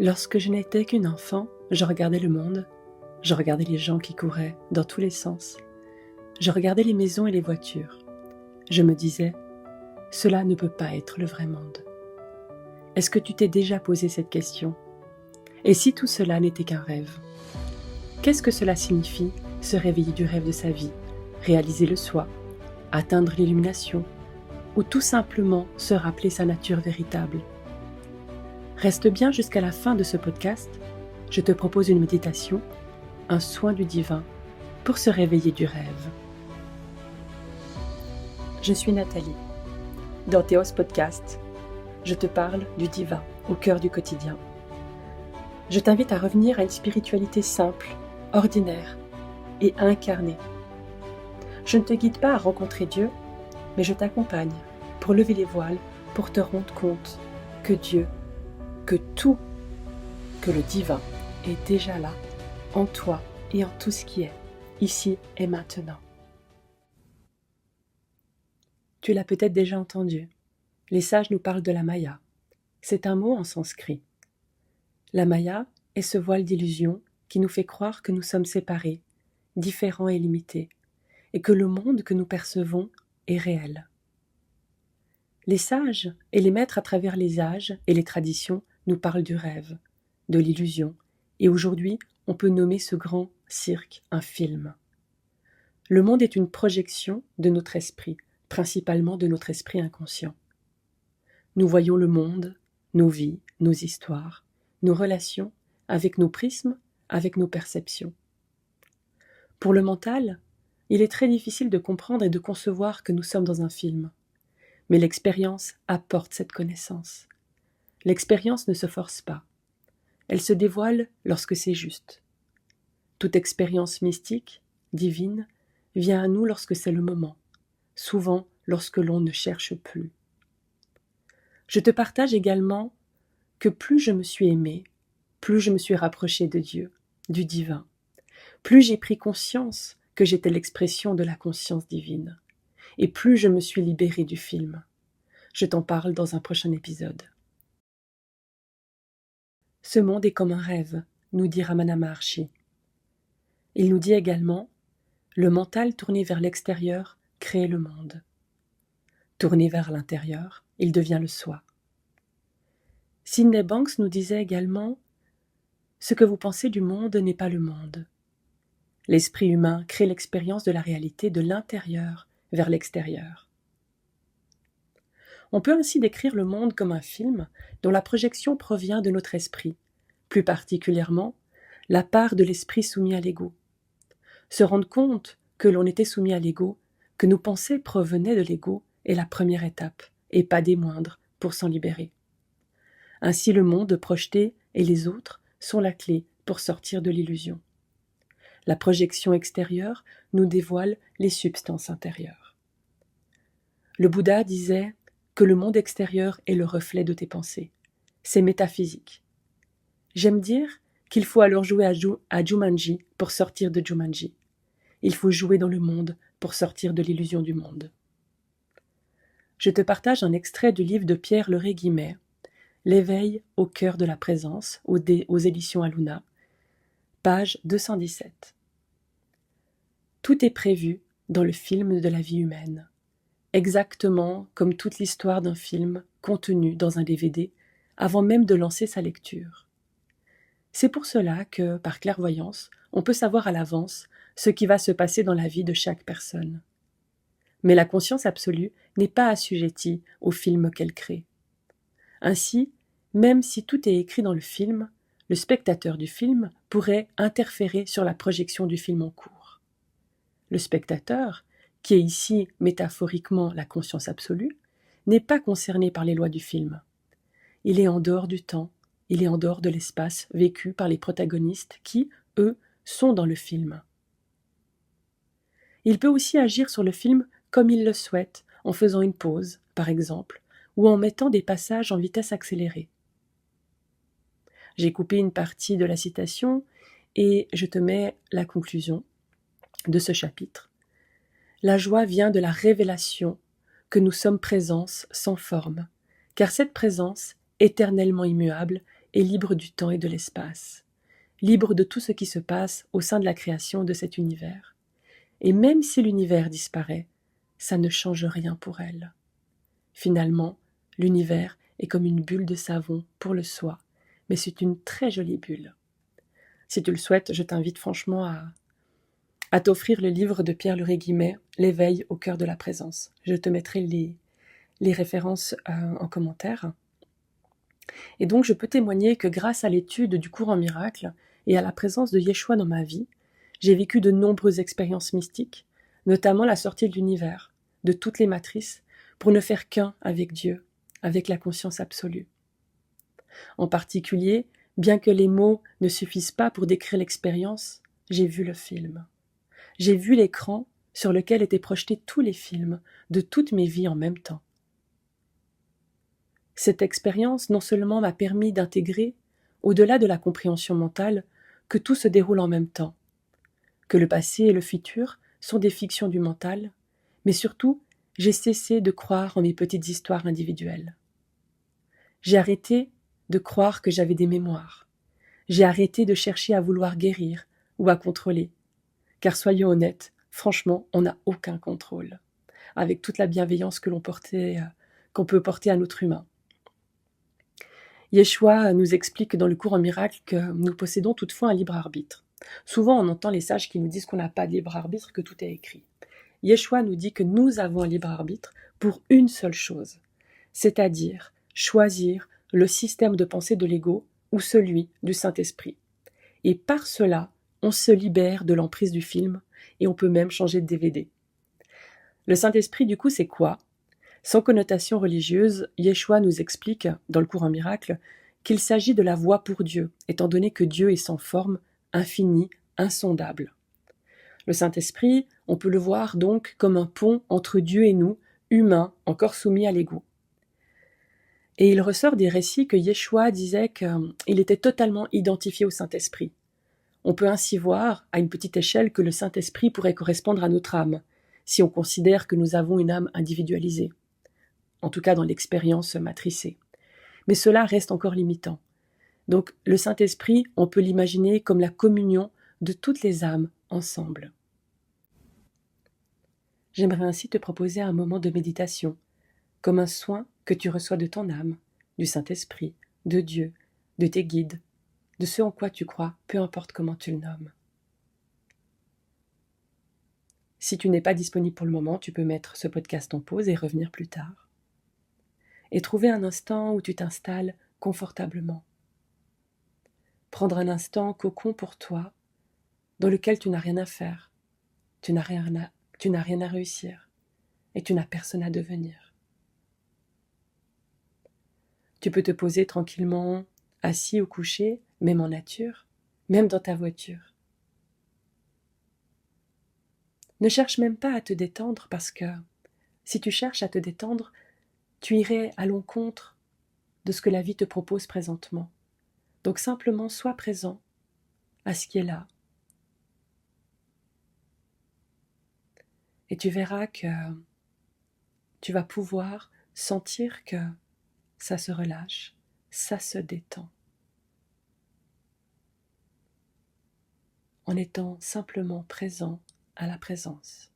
Lorsque je n'étais qu'une enfant, je regardais le monde, je regardais les gens qui couraient dans tous les sens, je regardais les maisons et les voitures. Je me disais, cela ne peut pas être le vrai monde. Est-ce que tu t'es déjà posé cette question? Et si tout cela n'était qu'un rêve? Qu'est-ce que cela signifie, se réveiller du rêve de sa vie, réaliser le soi, atteindre l'illumination, ou tout simplement se rappeler sa nature véritable? Reste bien jusqu'à la fin de ce podcast, je te propose une méditation, un soin du divin pour se réveiller du rêve. Je suis Nathalie. Dans Théos Podcast, je te parle du divin au cœur du quotidien. Je t'invite à revenir à une spiritualité simple, ordinaire et incarnée. Je ne te guide pas à rencontrer Dieu, mais je t'accompagne pour lever les voiles, pour te rendre compte que Dieu, que tout, que le divin est déjà là, en toi et en tout ce qui est, ici et maintenant. Tu l'as peut-être déjà entendu, les sages nous parlent de la Maya. C'est un mot en sanskrit. La Maya est ce voile d'illusion qui nous fait croire que nous sommes séparés, différents et limités, et que le monde que nous percevons est réel. Les sages et les maîtres à travers les âges et les traditions nous parlent du rêve, de l'illusion, et aujourd'hui, on peut nommer ce grand cirque un film. Le monde est une projection de notre esprit, principalement de notre esprit inconscient. Nous voyons le monde, nos vies, nos histoires, nos relations, avec nos prismes, avec nos perceptions. Pour le mental, il est très difficile de comprendre et de concevoir que nous sommes dans un film. Mais l'expérience apporte cette connaissance. L'expérience ne se force pas. Elle se dévoile lorsque c'est juste. Toute expérience mystique, divine, vient à nous lorsque c'est le moment, souvent lorsque l'on ne cherche plus. Je te partage également que plus je me suis aimée, plus je me suis rapprochée de Dieu, du divin, plus j'ai pris conscience que j'étais l'expression de la conscience divine, et plus je me suis libérée du film. Je t'en parle dans un prochain épisode. Ce monde est comme un rêve, nous dit Ramana Maharshi. Il nous dit également, le mental tourné vers l'extérieur crée le monde. Tourné vers l'intérieur, il devient le soi. Sydney Banks nous disait également, ce que vous pensez du monde n'est pas le monde. L'esprit humain crée l'expérience de la réalité de l'intérieur vers l'extérieur. On peut ainsi décrire le monde comme un film dont la projection provient de notre esprit, plus particulièrement la part de l'esprit soumis à l'ego. Se rendre compte que l'on était soumis à l'ego, que nos pensées provenaient de l'ego, est la première étape, et pas des moindres, pour s'en libérer. Ainsi le monde projeté et les autres sont la clé pour sortir de l'illusion. La projection extérieure nous dévoile les substances intérieures. Le Bouddha disait que le monde extérieur est le reflet de tes pensées. C'est métaphysique. J'aime dire qu'il faut alors jouer à Jumanji pour sortir de Jumanji. Il faut jouer dans le monde pour sortir de l'illusion du monde. Je te partage un extrait du livre de Pierre Leray-Guimet, L'éveil au cœur de la présence, aux éditions Aluna, page 217. Tout est prévu dans le film de la vie humaine, exactement comme toute l'histoire d'un film contenu dans un DVD, avant même de lancer sa lecture. C'est pour cela que, par clairvoyance, on peut savoir à l'avance ce qui va se passer dans la vie de chaque personne. Mais la conscience absolue n'est pas assujettie au film qu'elle crée. Ainsi, même si tout est écrit dans le film, le spectateur du film pourrait interférer sur la projection du film en cours. Le spectateur, qui est ici métaphoriquement la conscience absolue, n'est pas concerné par les lois du film. Il est en dehors du temps, il est en dehors de l'espace vécu par les protagonistes qui, eux, sont dans le film. Il peut aussi agir sur le film comme il le souhaite, en faisant une pause, par exemple, ou en mettant des passages en vitesse accélérée. J'ai coupé une partie de la citation et je te mets la conclusion de ce chapitre. La joie vient de la révélation que nous sommes présence sans forme, car cette présence, éternellement immuable, est libre du temps et de l'espace, libre de tout ce qui se passe au sein de la création de cet univers. Et même si l'univers disparaît, ça ne change rien pour elle. Finalement, l'univers est comme une bulle de savon pour le soi, mais c'est une très jolie bulle. Si tu le souhaites, je t'invite franchement à t'offrir le livre de Pierre Luret-Guimet, L'éveil au cœur de la présence. Je te mettrai les références en commentaire. Et donc je peux témoigner que grâce à l'étude du cours en miracle et à la présence de Yeshua dans ma vie, j'ai vécu de nombreuses expériences mystiques, notamment la sortie de l'univers, de toutes les matrices, pour ne faire qu'un avec Dieu, avec la conscience absolue. En particulier, bien que les mots ne suffisent pas pour décrire l'expérience, j'ai vu le film. J'ai vu l'écran sur lequel étaient projetés tous les films de toutes mes vies en même temps. Cette expérience non seulement m'a permis d'intégrer, au-delà de la compréhension mentale, que tout se déroule en même temps, que le passé et le futur sont des fictions du mental, mais surtout, j'ai cessé de croire en mes petites histoires individuelles. J'ai arrêté de croire que j'avais des mémoires. J'ai arrêté de chercher à vouloir guérir ou à contrôler. Car soyons honnêtes, franchement, on n'a aucun contrôle, avec toute la bienveillance qu'on peut porter à notre humain. Yeshua nous explique dans le cours en miracle que nous possédons toutefois un libre arbitre. Souvent, on entend les sages qui nous disent qu'on n'a pas de libre arbitre, que tout est écrit. Yeshua nous dit que nous avons un libre arbitre pour une seule chose, c'est-à-dire choisir le système de pensée de l'ego ou celui du Saint-Esprit. Et par cela, on se libère de l'emprise du film et on peut même changer de DVD. Le Saint-Esprit, du coup, c'est quoi ? Sans connotation religieuse, Yeshua nous explique, dans le cours en miracle, qu'il s'agit de la voie pour Dieu, étant donné que Dieu est sans forme, infini, insondable. Le Saint-Esprit, on peut le voir donc comme un pont entre Dieu et nous, humains, encore soumis à l'ego. Et il ressort des récits que Yeshua disait qu'il était totalement identifié au Saint-Esprit. On peut ainsi voir, à une petite échelle, que le Saint-Esprit pourrait correspondre à notre âme, si on considère que nous avons une âme individualisée, en tout cas dans l'expérience matricée. Mais cela reste encore limitant. Donc le Saint-Esprit, on peut l'imaginer comme la communion de toutes les âmes ensemble. J'aimerais ainsi te proposer un moment de méditation, comme un soin que tu reçois de ton âme, du Saint-Esprit, de Dieu, de tes guides, de ce en quoi tu crois, peu importe comment tu le nommes. Si tu n'es pas disponible pour le moment, tu peux mettre ce podcast en pause et revenir plus tard. Et trouver un instant où tu t'installes confortablement. Prendre un instant cocon pour toi, dans lequel tu n'as rien à faire, tu n'as rien à réussir, et tu n'as personne à devenir. Tu peux te poser tranquillement, assis ou couché, même en nature, même dans ta voiture. Ne cherche même pas à te détendre parce que si tu cherches à te détendre, tu irais à l'encontre de ce que la vie te propose présentement. Donc simplement sois présent à ce qui est là. Et tu verras que tu vas pouvoir sentir que ça se relâche, ça se détend. En étant simplement présent à la présence.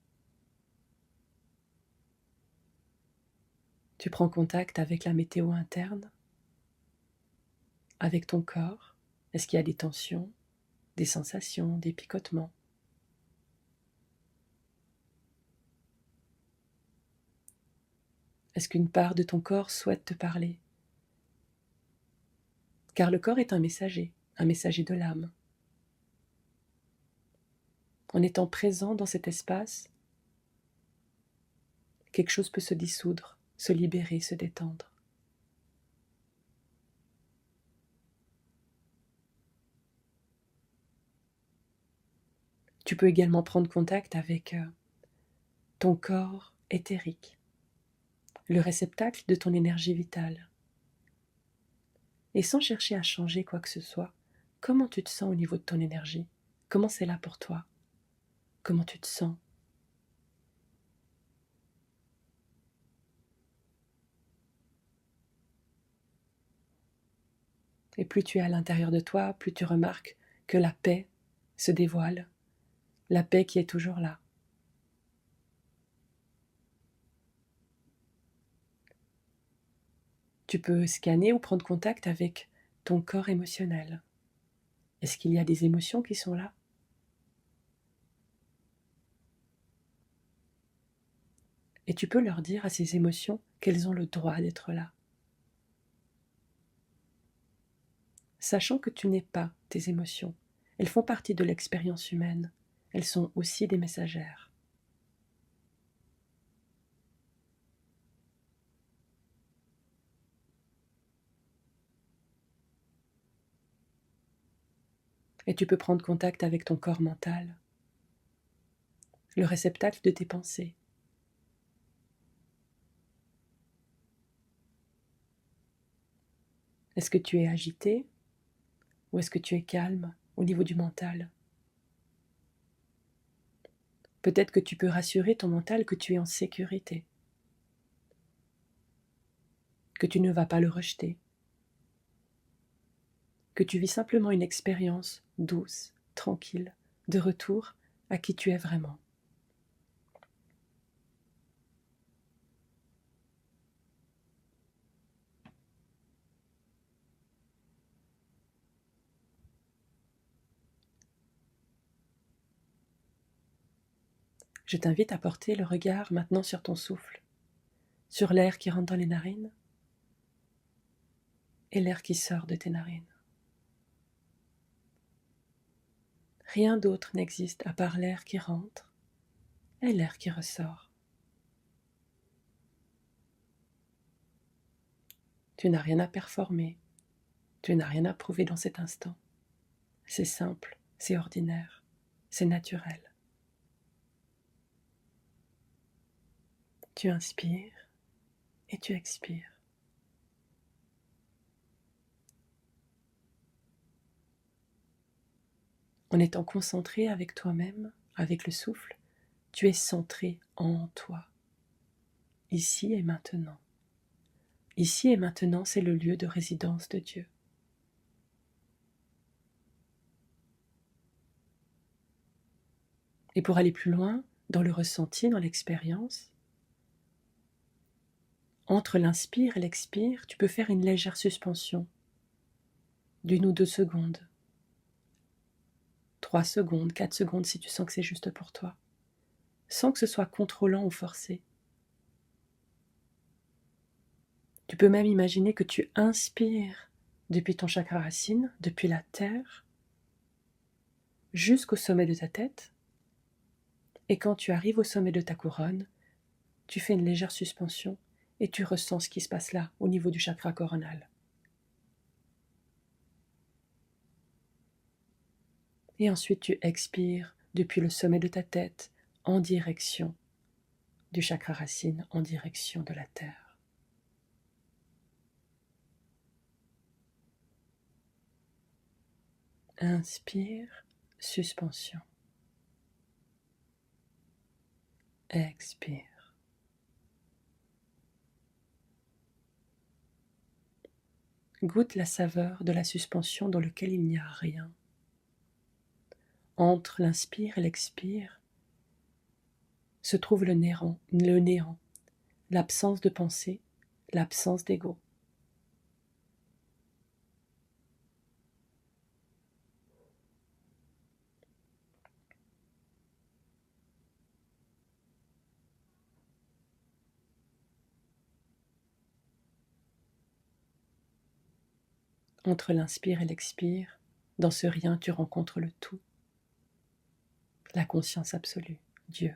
Tu prends contact avec la météo interne, avec ton corps. Est-ce qu'il y a des tensions, des sensations, des picotements ? Est-ce qu'une part de ton corps souhaite te parler ? Car le corps est un messager de l'âme. En étant présent dans cet espace, quelque chose peut se dissoudre, se libérer, se détendre. Tu peux également prendre contact avec ton corps éthérique, le réceptacle de ton énergie vitale. Et sans chercher à changer quoi que ce soit, comment tu te sens au niveau de ton énergie ? Comment c'est là pour toi ? Comment tu te sens ? Et plus tu es à l'intérieur de toi, plus tu remarques que la paix se dévoile, la paix qui est toujours là. Tu peux scanner ou prendre contact avec ton corps émotionnel. Est-ce qu'il y a des émotions qui sont là? Et tu peux leur dire à ces émotions qu'elles ont le droit d'être là. Sachant que tu n'es pas tes émotions. Elles font partie de l'expérience humaine. Elles sont aussi des messagères. Et tu peux prendre contact avec ton corps mental, le réceptacle de tes pensées. Est-ce que tu es agité ou est-ce que tu es calme au niveau du mental? Peut-être que tu peux rassurer ton mental que tu es en sécurité, que tu ne vas pas le rejeter, que tu vis simplement une expérience douce, tranquille, de retour à qui tu es vraiment. Je t'invite à porter le regard maintenant sur ton souffle, sur l'air qui rentre dans les narines et l'air qui sort de tes narines. Rien d'autre n'existe à part l'air qui rentre et l'air qui ressort. Tu n'as rien à performer, tu n'as rien à prouver dans cet instant. C'est simple, c'est ordinaire, c'est naturel. Tu inspires et tu expires. En étant concentré avec toi-même, avec le souffle, tu es centré en toi, ici et maintenant. Ici et maintenant, c'est le lieu de résidence de Dieu. Et pour aller plus loin, dans le ressenti, dans l'expérience, entre l'inspire et l'expire, tu peux faire une légère suspension d'1 ou 2 secondes, 3 secondes, 4 secondes si tu sens que c'est juste pour toi, sans que ce soit contrôlant ou forcé. Tu peux même imaginer que tu inspires depuis ton chakra racine, depuis la terre, jusqu'au sommet de ta tête, et quand tu arrives au sommet de ta couronne, tu fais une légère suspension et tu ressens ce qui se passe là, au niveau du chakra coronal. Et ensuite tu expires depuis le sommet de ta tête en direction du chakra racine, en direction de la terre. Inspire, suspension. Expire. Goûte la saveur de la suspension dans laquelle il n'y a rien. Entre l'inspire et l'expire se trouve le néant, l'absence de pensée, l'absence d'ego. Entre l'inspire et l'expire, dans ce rien, tu rencontres le tout, la conscience absolue, Dieu.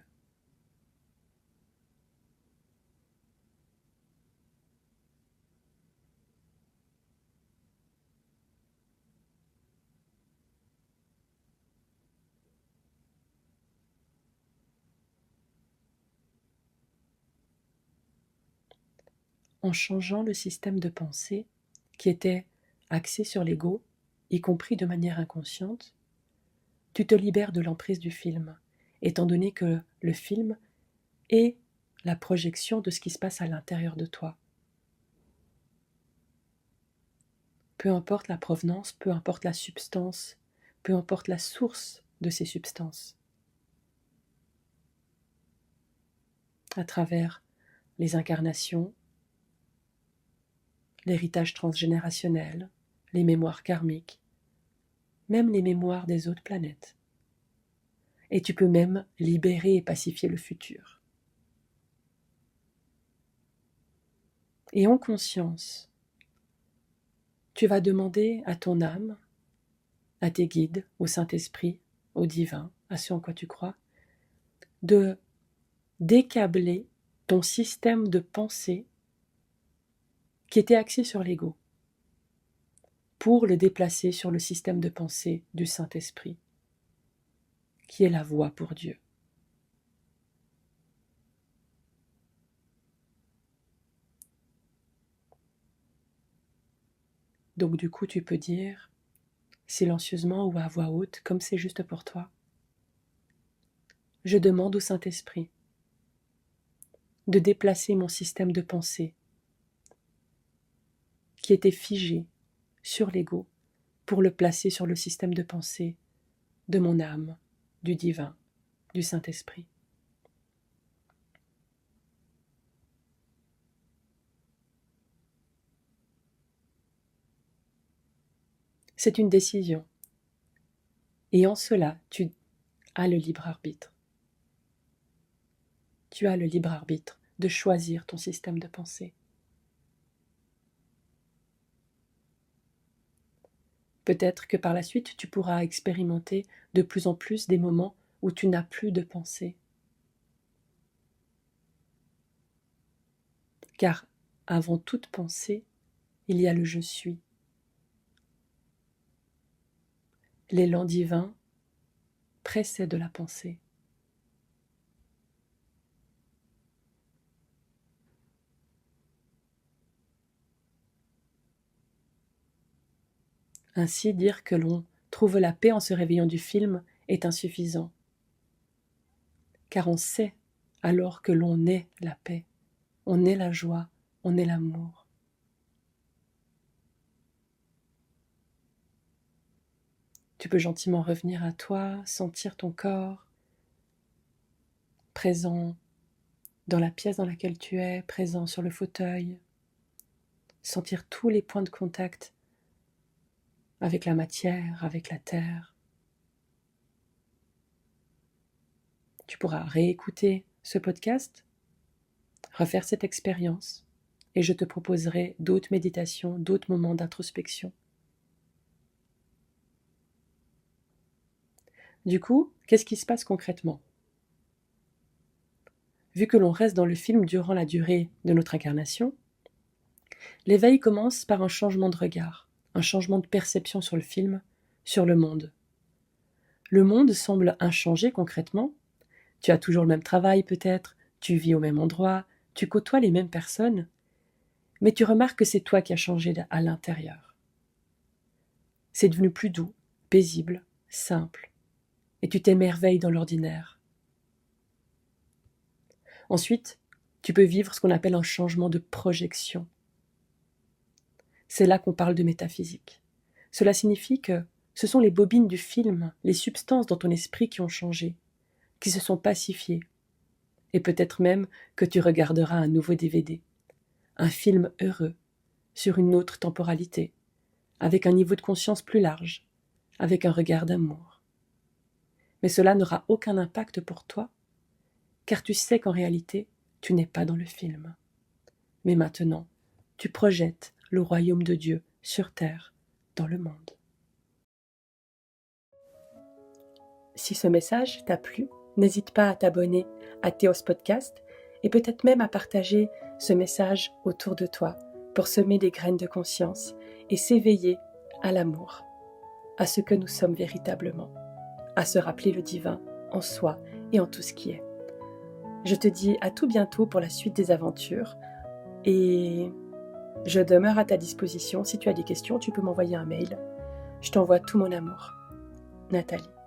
En changeant le système de pensée qui était axé sur l'ego, y compris de manière inconsciente, tu te libères de l'emprise du film, étant donné que le film est la projection de ce qui se passe à l'intérieur de toi. peu importe la provenance, peu importe la substance, peu importe la source de ces substances. À travers les incarnations, l'héritage transgénérationnel, les mémoires karmiques, même les mémoires des autres planètes. Et tu peux même libérer et pacifier le futur. Et en conscience, tu vas demander à ton âme, à tes guides, au Saint-Esprit, au divin, à ce en quoi tu crois, de décabler ton système de pensée qui était axé sur l'ego pour le déplacer sur le système de pensée du Saint-Esprit, qui est la voie pour Dieu. Donc du coup, tu peux dire, silencieusement ou à voix haute, comme c'est juste pour toi, je demande au Saint-Esprit de déplacer mon système de pensée qui était figé sur l'ego pour le placer sur le système de pensée de mon âme, du divin, du Saint-Esprit. C'est une décision. Et en cela, tu as le libre arbitre. Tu as le libre arbitre de choisir ton système de pensée. Peut-être que par la suite, tu pourras expérimenter de plus en plus des moments où tu n'as plus de pensée. Car avant toute pensée, il y a le je suis. L'élan divin précède la pensée. Ainsi, dire que l'on trouve la paix en se réveillant du film est insuffisant. Car on sait alors que l'on est la paix, on est la joie, on est l'amour. Tu peux gentiment revenir à toi, sentir ton corps présent dans la pièce dans laquelle tu es, présent sur le fauteuil, sentir tous les points de contact avec la matière, avec la terre. Tu pourras réécouter ce podcast, refaire cette expérience, et je te proposerai d'autres méditations, d'autres moments d'introspection. Du coup, qu'est-ce qui se passe concrètement ? Vu que l'on reste dans le film durant la durée de notre incarnation, l'éveil commence par un changement de regard, un changement de perception sur le film, sur le monde. Le monde semble inchangé concrètement. Tu as toujours le même travail peut-être, tu vis au même endroit, tu côtoies les mêmes personnes, mais tu remarques que c'est toi qui as changé à l'intérieur. C'est devenu plus doux, paisible, simple, et tu t'émerveilles dans l'ordinaire. Ensuite, tu peux vivre ce qu'on appelle un changement de projection. C'est là qu'on parle de métaphysique. Cela signifie que ce sont les bobines du film, les substances dans ton esprit qui ont changé, qui se sont pacifiées. Et peut-être même que tu regarderas un nouveau DVD, un film heureux, sur une autre temporalité, avec un niveau de conscience plus large, avec un regard d'amour. Mais cela n'aura aucun impact pour toi, car tu sais qu'en réalité, tu n'es pas dans le film. Mais maintenant, tu projettes le royaume de Dieu sur terre, dans le monde. Si ce message t'a plu, n'hésite pas à t'abonner à Théos Podcast et peut-être même à partager ce message autour de toi pour semer des graines de conscience et s'éveiller à l'amour, à ce que nous sommes véritablement, à se rappeler le divin en soi et en tout ce qui est. Je te dis à tout bientôt pour la suite des aventures et je demeure à ta disposition. Si tu as des questions, tu peux m'envoyer un mail. Je t'envoie tout mon amour. Nathalie.